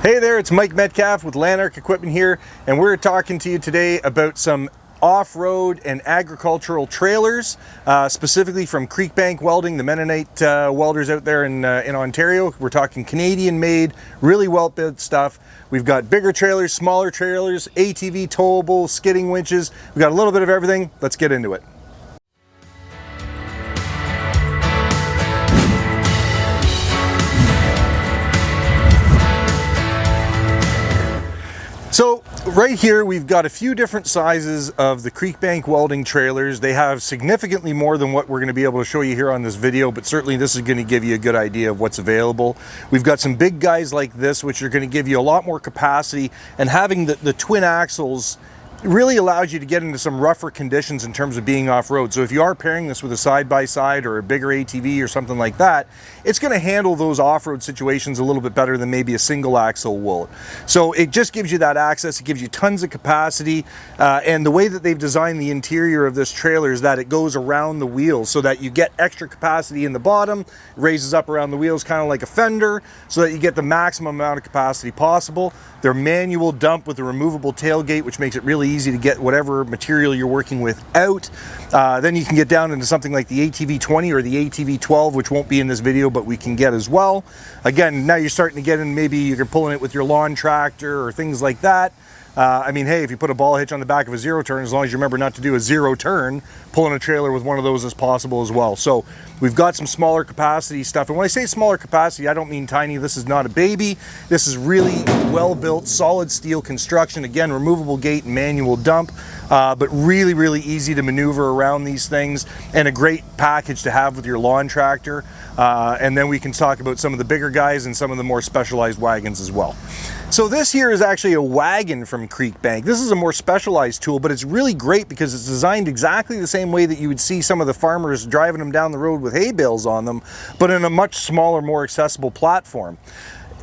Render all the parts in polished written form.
Hey there, it's Mike Metcalf with Lanark Equipment here, and we're talking to you today about some off-road and agricultural trailers, specifically from Creekbank Welding, the Mennonite welders out there in Ontario. We're talking Canadian-made, really well-built stuff. We've got bigger trailers, smaller trailers, ATV towable, skidding winches. We've got a little bit of everything. Let's get into it. So right here we've got a few different sizes of the Creekbank Welding trailers. They have significantly more than what we're going to be able to show you here on this video, but certainly this is going to give you a good idea of what's available. We've got some big guys like this, which are going to give you a lot more capacity, and having the twin axles really allows you to get into some rougher conditions in terms of being off-road. So if you are pairing this with a side-by-side or a bigger ATV or something like that, it's going to handle those off-road situations a little bit better than maybe a single axle will. So it just gives you that access, it gives you tons of capacity, and the way that they've designed the interior of this trailer is that it goes around the wheels so that you get extra capacity in the bottom, raises up around the wheels kind of like a fender, so that you get the maximum amount of capacity possible. They're manual dump with a removable tailgate, which makes it really easy to get whatever material you're working with out. Then you can get down into something like the ATV 20 or the ATV 12, which won't be in this video, but we can get as well. Again, now you're starting to get in, maybe you're pulling it with your lawn tractor or things like that. I mean, hey, if you put a ball hitch on the back of a zero turn, as long as you remember not to do a zero turn, pulling a trailer with one of those is possible as well. So we've got some smaller capacity stuff. And when I say smaller capacity, I don't mean tiny. This is not a baby. This is really well-built, solid steel construction. Again, removable gate and manual dump, but really, really easy to maneuver around these things, and a great package to have with your lawn tractor. And then we can talk about some of the bigger guys and some of the more specialized wagons as well. So this here is actually a wagon from Creekbank. This is a more specialized tool, but it's really great because it's designed exactly the same way that you would see some of the farmers driving them down the road with hay bales on them, but in a much smaller, more accessible platform.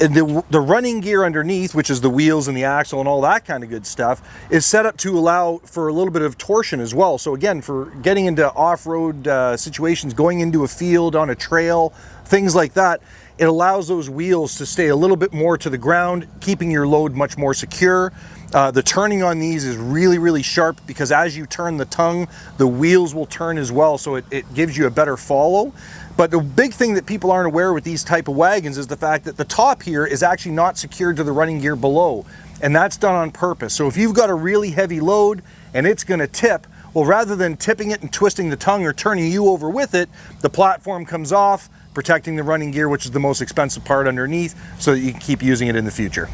And the running gear underneath, which is the wheels and the axle and all that kind of good stuff, is set up to allow for a little bit of torsion as well. So again, for getting into off-road situations, going into a field, on a trail, things like that, it allows those wheels to stay a little bit more to the ground, keeping your load much more secure. The turning on these is really, really sharp because as you turn the tongue, the wheels will turn as well, so it gives you a better follow. But the big thing that people aren't aware with these type of wagons is the fact that the top here is actually not secured to the running gear below, and that's done on purpose. So if you've got a really heavy load and it's going to tip, well, rather than tipping it and twisting the tongue or turning you over with it, the platform comes off, protecting the running gear, which is the most expensive part underneath, so that you can keep using it in the future.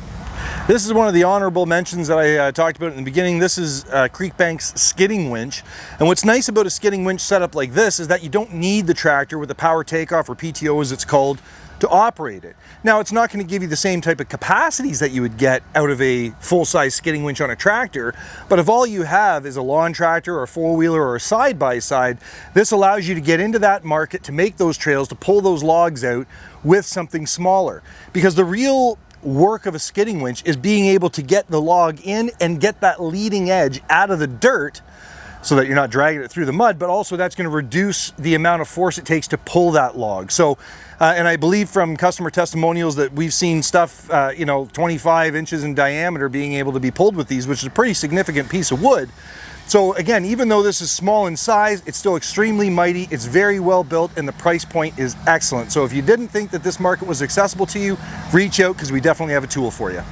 This is one of the honorable mentions that I talked about in the beginning. This is Creekbank's skidding winch. And what's nice about a skidding winch setup like this is that you don't need the tractor with the power takeoff, or PTO as it's called, to operate it. Now, it's not going to give you the same type of capacities that you would get out of a full-size skidding winch on a tractor, but if all you have is a lawn tractor or a four-wheeler or a side-by-side, this allows you to get into that market, to make those trails, to pull those logs out with something smaller. Because the real work of a skidding winch is being able to get the log in and get that leading edge out of the dirt so that you're not dragging it through the mud, but also that's going to reduce the amount of force it takes to pull that log. So, and I believe from customer testimonials that we've seen stuff, 25 inches in diameter being able to be pulled with these, which is a pretty significant piece of wood. So again, even though this is small in size, it's still extremely mighty, it's very well built, and the price point is excellent. So if you didn't think that this market was accessible to you, reach out, because we definitely have a tool for you.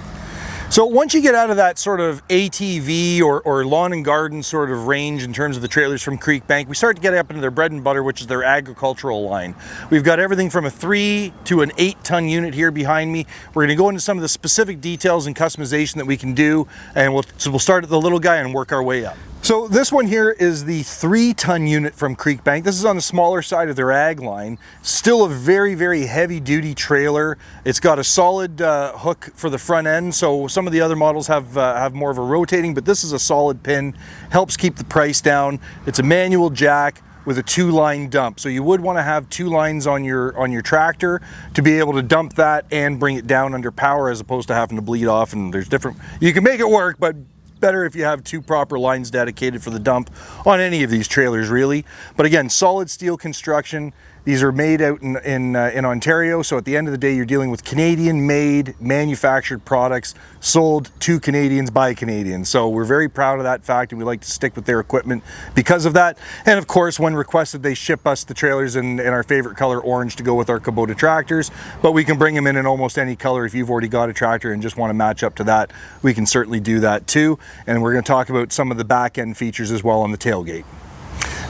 So once you get out of that sort of ATV or lawn and garden sort of range in terms of the trailers from Creekbank, we start to get up into their bread and butter, which is their agricultural line. We've got everything from a 3 to an 8-ton unit here behind me. We're going to go into some of the specific details and customization that we can do, and we'll start at the little guy and work our way up. So this one here is the 3-ton unit from Creekbank. This is on the smaller side of their ag line. Still a very, very heavy duty trailer. It's got a solid hook for the front end. So some of the other models have more of a rotating, but this is a solid pin. Helps keep the price down. It's a manual jack with a 2-line dump. So you would want to have 2 lines on your tractor to be able to dump that and bring it down under power, as opposed to having to bleed off. And there's different, you can make it work, but better if you have 2 proper lines dedicated for the dump on any of these trailers, really. But again, solid steel construction, These are made out in Ontario, so at the end of the day, you're dealing with Canadian-made, manufactured products sold to Canadians by Canadians. So we're very proud of that fact, and we like to stick with their equipment because of that. And of course, when requested, they ship us the trailers in our favorite color, orange, to go with our Kubota tractors. But we can bring them in almost any color. If you've already got a tractor and just want to match up to that, we can certainly do that too. And we're going to talk about some of the back-end features as well on the tailgate.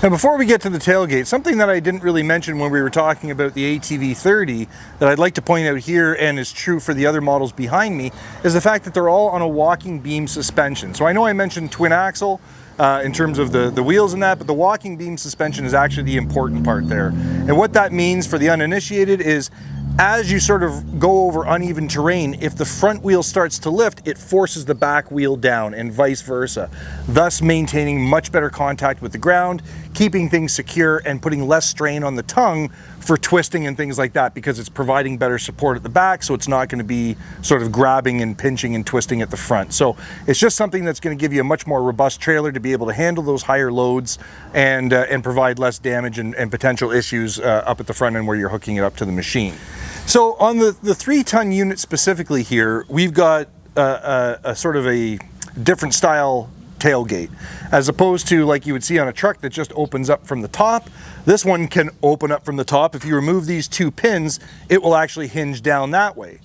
Now, before we get to the tailgate, something that I didn't really mention when we were talking about the ATV 30 that I'd like to point out here, and is true for the other models behind me, is the fact that they're all on a walking beam suspension. So I know I mentioned twin axle in terms of the wheels and that, but the walking beam suspension is actually the important part there. And what that means for the uninitiated is, as you sort of go over uneven terrain, if the front wheel starts to lift, it forces the back wheel down and vice versa, thus maintaining much better contact with the ground, keeping things secure and putting less strain on the tongue for twisting and things like that, because it's providing better support at the back, so it's not going to be sort of grabbing and pinching and twisting at the front. So it's just something that's going to give you a much more robust trailer to be able to handle those higher loads and provide less damage and potential issues up at the front end where you're hooking it up to the machine. So on the 3-ton unit specifically here, we've got a sort of a different style tailgate, as opposed to like you would see on a truck that just opens up from the top. This one can open up from the top. If you remove these 2 pins, it will actually hinge down that way.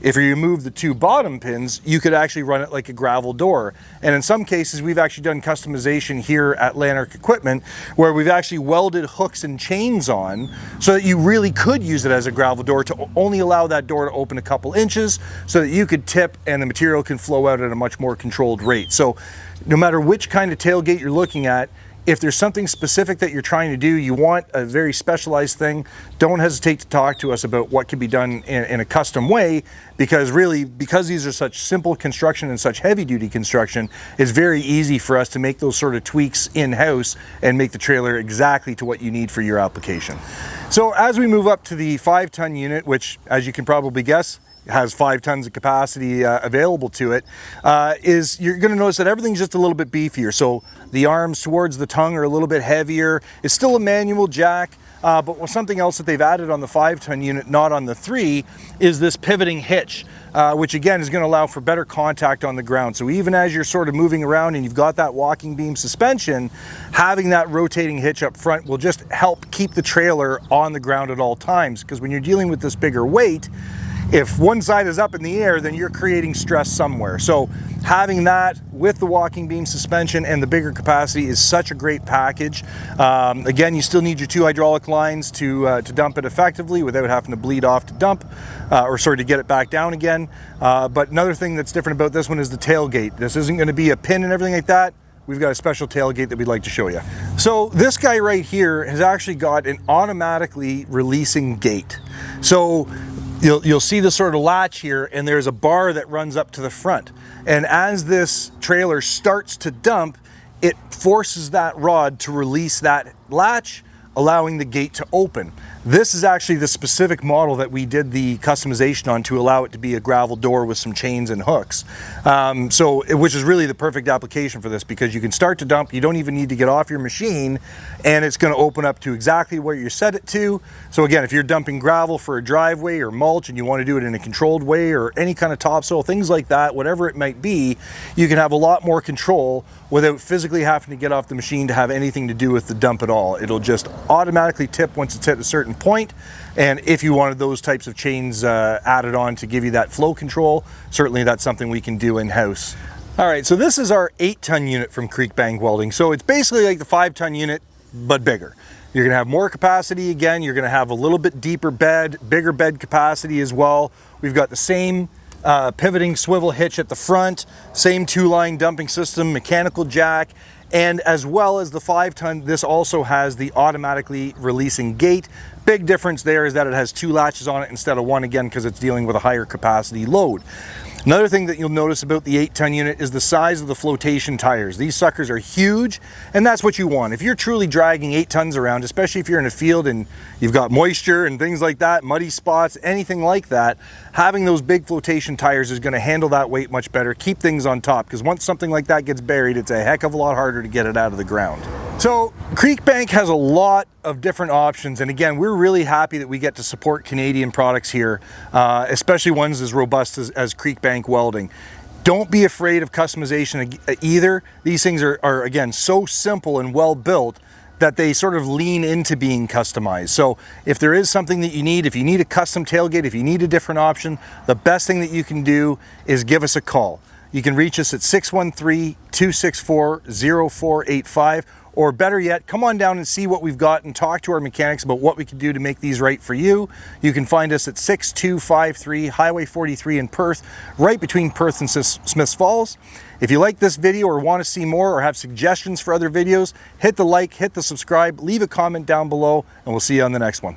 If you remove the 2 bottom pins, you could actually run it like a gravel door. And in some cases, we've actually done customization here at Lanark Equipment where we've actually welded hooks and chains on so that you really could use it as a gravel door, to only allow that door to open a couple inches so that you could tip and the material can flow out at a much more controlled rate. So no matter which kind of tailgate you're looking at, if there's something specific that you're trying to do, you want a very specialized thing, don't hesitate to talk to us about what can be done in a custom way, because really, because these are such simple construction and such heavy duty construction, it's very easy for us to make those sort of tweaks in-house and make the trailer exactly to what you need for your application. So as we move up to the 5-ton unit, which, as you can probably guess, has 5 tons of capacity available to it, is you're going to notice that everything's just a little bit beefier. So the arms towards the tongue are a little bit heavier. It's still a manual jack, but something else that they've added on the 5-ton unit, not on the 3, is this pivoting hitch, which again is going to allow for better contact on the ground. So even as you're sort of moving around and you've got that walking beam suspension, having that rotating hitch up front will just help keep the trailer on the ground at all times, because when you're dealing with this bigger weight, if one side is up in the air, then you're creating stress somewhere. So having that with the walking beam suspension and the bigger capacity is such a great package. Again, you still need your 2 hydraulic lines to dump it effectively without having to bleed off to dump, to get it back down again. But another thing that's different about this one is the tailgate. This isn't going to be a pin and everything like that. We've got a special tailgate that we'd like to show you. So this guy right here has actually got an automatically releasing gate. So you'll see the sort of latch here, and there's a bar that runs up to the front. And as this trailer starts to dump, it forces that rod to release that latch, allowing the gate to open. This is actually the specific model that we did the customization on to allow it to be a gravel door with some chains and hooks. Which is really the perfect application for this, because you can start to dump, you don't even need to get off your machine, and it's going to open up to exactly where you set it to. So again, if you're dumping gravel for a driveway or mulch and you want to do it in a controlled way, or any kind of topsoil, things like that, whatever it might be, you can have a lot more control without physically having to get off the machine to have anything to do with the dump at all. It'll just automatically tip once it's at a certain point. And if you wanted those types of chains added on to give you that flow control, certainly that's something we can do in-house. All right, so this is our 8-ton unit from Creekbank Welding. So it's basically like the 5-ton unit, but bigger. You're gonna have more capacity again. You're gonna have a little bit deeper bed, bigger bed capacity as well. We've got the same pivoting swivel hitch at the front, same 2-line dumping system, mechanical jack, and as well as the 5-ton, this also has the automatically releasing gate. Big difference there is that it has 2 latches on it instead of 1, again, because it's dealing with a higher capacity load. Another thing that you'll notice about the 8-ton unit is the size of the flotation tires. These suckers are huge, and that's what you want. If you're truly dragging 8 tons around, especially if you're in a field and you've got moisture and things like that, muddy spots, anything like that, having those big flotation tires is going to handle that weight much better, keep things on top, because once something like that gets buried, it's a heck of a lot harder to get it out of the ground. So Creekbank has a lot of different options, and again, we're really happy that we get to support Canadian products here, especially ones as robust as Creekbank Welding. Don't be afraid of customization either. These things are again so simple and well built that they sort of lean into being customized. So if there is something that you need, if you need a custom tailgate, if you need a different option, the best thing that you can do is give us a call. You can reach us at 613-264-0485, or better yet, come on down and see what we've got and talk to our mechanics about what we can do to make these right for you. You can find us at 6253 Highway 43 in Perth, right between Perth and Smiths Falls. If you like this video or want to see more or have suggestions for other videos, hit the like, hit the subscribe, leave a comment down below, and we'll see you on the next one.